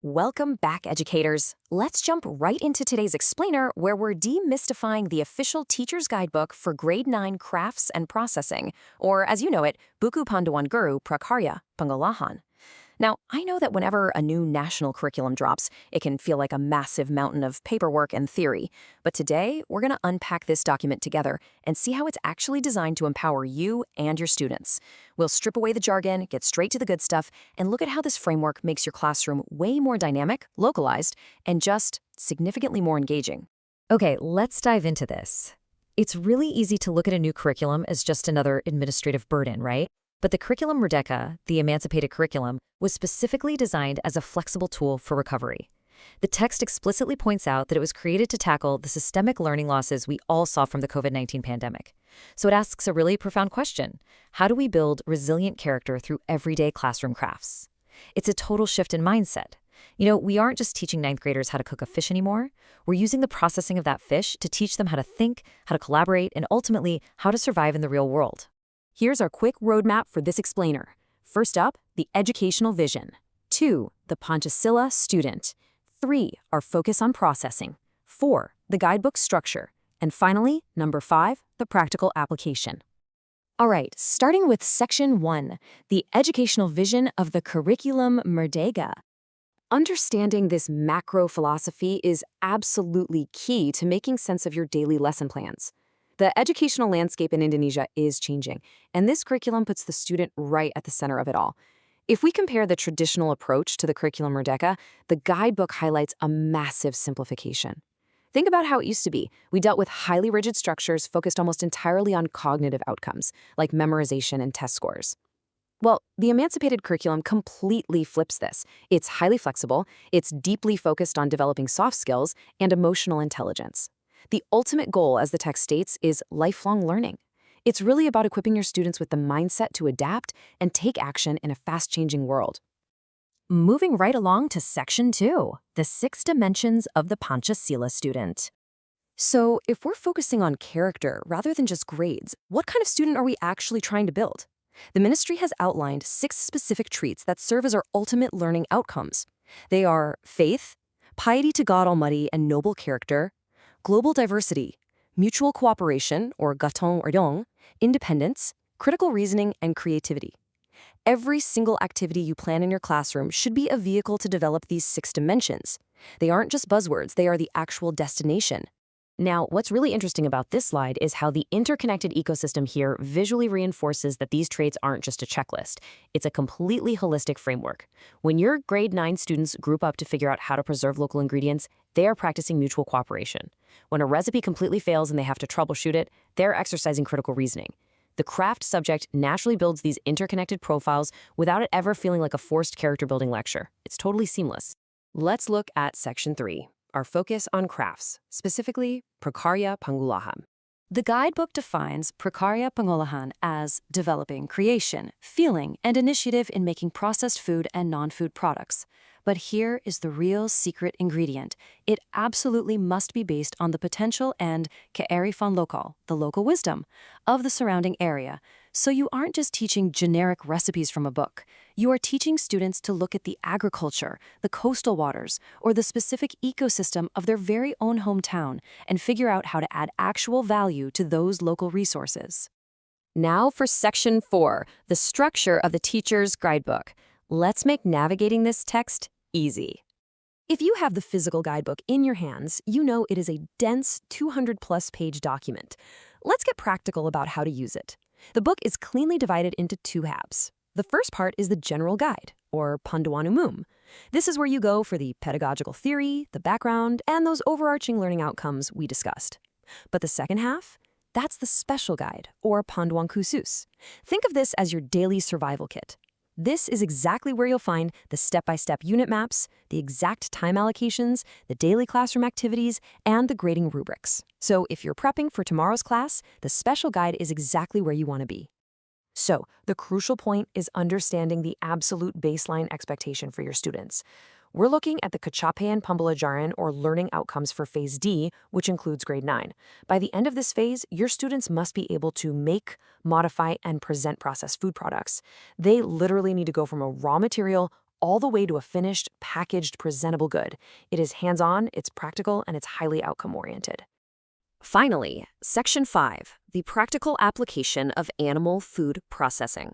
Welcome back, educators. Let's jump right into today's explainer, where we're demystifying the official teacher's guidebook for grade 9 crafts and processing, or as you know it, Buku Panduan Guru Prakarya Pengolahan. Now, I know that whenever a new national curriculum drops, it can feel like a massive mountain of paperwork and theory. But today, we're going to unpack this document together and see how it's actually designed to empower you and your students. We'll strip away the jargon, get straight to the good stuff, and look at how this framework makes your classroom way more dynamic, localized, and just significantly more engaging. Okay, let's dive into this. It's really easy to look at a new curriculum as just another administrative burden, right? But the Curriculum Merdeka, the emancipated curriculum, was specifically designed as a flexible tool for recovery. The text explicitly points out that it was created to tackle the systemic learning losses we all saw from the COVID-19 pandemic. So it asks a really profound question. How do we build resilient character through everyday classroom crafts? It's a total shift in mindset. We aren't just teaching ninth graders how to cook a fish anymore. We're using the processing of that fish to teach them how to think, how to collaborate, and ultimately, how to survive in the real world. Here's our quick roadmap for this explainer. First up, the educational vision. 2, the Panchasila student. 3, our focus on processing. 4, the guidebook structure. And finally, number 5, the practical application. All right, starting with section 1, the educational vision of the Curriculum Merdeka. Understanding this macro philosophy is absolutely key to making sense of your daily lesson plans. The educational landscape in Indonesia is changing, and this curriculum puts the student right at the center of it all. If we compare the traditional approach to the Curriculum Merdeka, the guidebook highlights a massive simplification. Think about how it used to be. We dealt with highly rigid structures focused almost entirely on cognitive outcomes, like memorization and test scores. Well, the emancipated curriculum completely flips this. It's highly flexible, it's deeply focused on developing soft skills and emotional intelligence. The ultimate goal, as the text states, is lifelong learning. It's really about equipping your students with the mindset to adapt and take action in a fast-changing world. Moving right along to section 2, the 6 dimensions of the Panchasila student. So, if we're focusing on character rather than just grades, what kind of student are we actually trying to build? The ministry has outlined 6 specific traits that serve as our ultimate learning outcomes. They are faith, piety to God Almighty and noble character, global diversity, mutual cooperation, or gatong erdong, independence, critical reasoning, and creativity. Every single activity you plan in your classroom should be a vehicle to develop these 6 dimensions. They aren't just buzzwords, they are the actual destination. Now, what's really interesting about this slide is how the interconnected ecosystem here visually reinforces that these traits aren't just a checklist. It's a completely holistic framework. When your grade 9 students group up to figure out how to preserve local ingredients, they are practicing mutual cooperation. When a recipe completely fails and they have to troubleshoot it, they're exercising critical reasoning. The craft subject naturally builds these interconnected profiles without it ever feeling like a forced character-building lecture. It's totally seamless. Let's look at section 3. Our focus on crafts, specifically Prakarya Pengolahan. The guidebook defines Prakarya Pengolahan as developing creation, feeling, and initiative in making processed food and non-food products. But here is the real secret ingredient. It absolutely must be based on the potential and kearifan lokal, the local wisdom, of the surrounding area. So you aren't just teaching generic recipes from a book. You are teaching students to look at the agriculture, the coastal waters, or the specific ecosystem of their very own hometown and figure out how to add actual value to those local resources. Now for section 4, the structure of the teacher's guidebook. Let's make navigating this text easy. If you have the physical guidebook in your hands, you know it is a dense 200-plus page document. Let's get practical about how to use it. The book is cleanly divided into 2 halves. The first part is the general guide, or Panduan Umum. This is where you go for the pedagogical theory, the background, and those overarching learning outcomes we discussed. But the second half? That's the special guide, or Panduan Khusus. Think of this as your daily survival kit. This is exactly where you'll find the step-by-step unit maps, the exact time allocations, the daily classroom activities, and the grading rubrics. So if you're prepping for tomorrow's class, the special guide is exactly where you want to be. So the crucial point is understanding the absolute baseline expectation for your students. We're looking at the Kecapean Pembelajaran, or learning outcomes for Phase D, which includes grade 9. By the end of this phase, your students must be able to make, modify, and present processed food products. They literally need to go from a raw material all the way to a finished, packaged, presentable good. It is hands-on, it's practical, and it's highly outcome-oriented. Finally, Section 5, the practical application of animal food processing.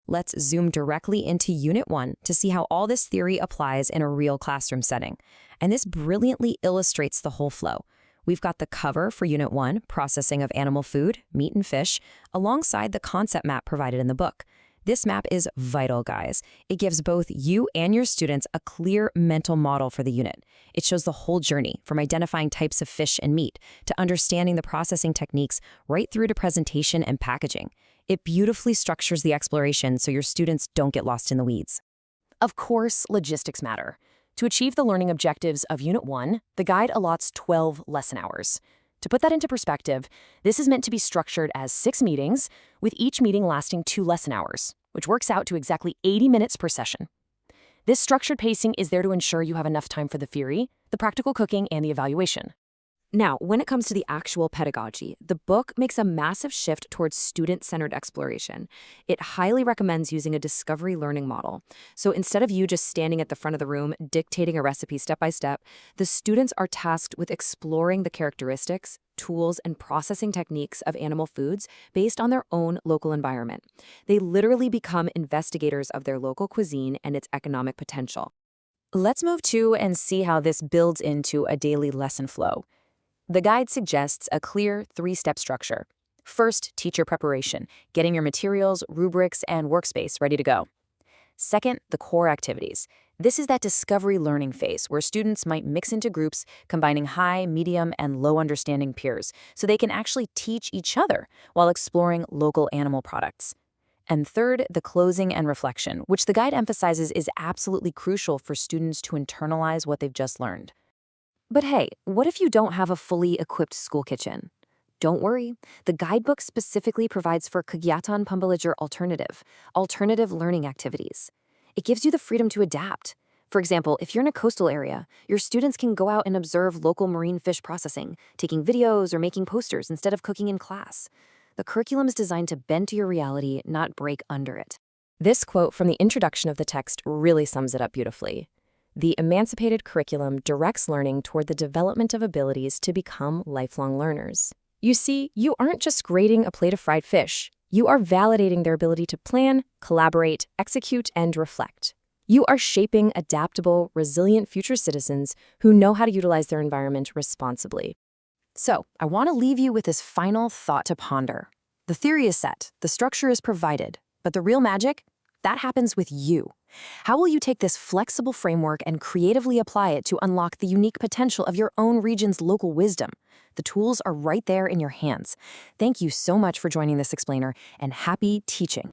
Let's zoom directly into Unit 1 to see how all this theory applies in a real classroom setting. And this brilliantly illustrates the whole flow. We've got the cover for Unit 1, processing of animal food, meat and fish, alongside the concept map provided in the book. This map is vital, guys. It gives both you and your students a clear mental model for the unit. It shows the whole journey, from identifying types of fish and meat to understanding the processing techniques right through to presentation and packaging. It beautifully structures the exploration so your students don't get lost in the weeds. Of course, logistics matter. To achieve the learning objectives of Unit 1, the guide allots 12 lesson hours. To put that into perspective, this is meant to be structured as 6 meetings, with each meeting lasting 2 lesson hours, which works out to exactly 80 minutes per session. This structured pacing is there to ensure you have enough time for the theory, the practical cooking, and the evaluation. Now, when it comes to the actual pedagogy, the book makes a massive shift towards student-centered exploration. It highly recommends using a discovery learning model. So instead of you just standing at the front of the room dictating a recipe step by step, the students are tasked with exploring the characteristics, tools, and processing techniques of animal foods based on their own local environment. They literally become investigators of their local cuisine and its economic potential. Let's move to and see how this builds into a daily lesson flow. The guide suggests a clear 3-step structure. First, teacher preparation, getting your materials, rubrics, and workspace ready to go. Second, the core activities. This is that discovery learning phase where students might mix into groups, combining high, medium, and low understanding peers, so they can actually teach each other while exploring local animal products. And third, the closing and reflection, which the guide emphasizes is absolutely crucial for students to internalize what they've just learned. But hey, what if you don't have a fully equipped school kitchen? Don't worry, the guidebook specifically provides for Kegiatan Pembelajar alternative learning activities. It gives you the freedom to adapt. For example, if you're in a coastal area, your students can go out and observe local marine fish processing, taking videos or making posters instead of cooking in class. The curriculum is designed to bend to your reality, not break under it. This quote from the introduction of the text really sums it up beautifully. The emancipated curriculum directs learning toward the development of abilities to become lifelong learners. You see, you aren't just grading a plate of fried fish. You are validating their ability to plan, collaborate, execute, and reflect. You are shaping adaptable, resilient future citizens who know how to utilize their environment responsibly. So, I want to leave you with this final thought to ponder. The theory is set, the structure is provided, but the real magic? That happens with you. How will you take this flexible framework and creatively apply it to unlock the unique potential of your own region's local wisdom? The tools are right there in your hands. Thank you so much for joining this explainer, and happy teaching.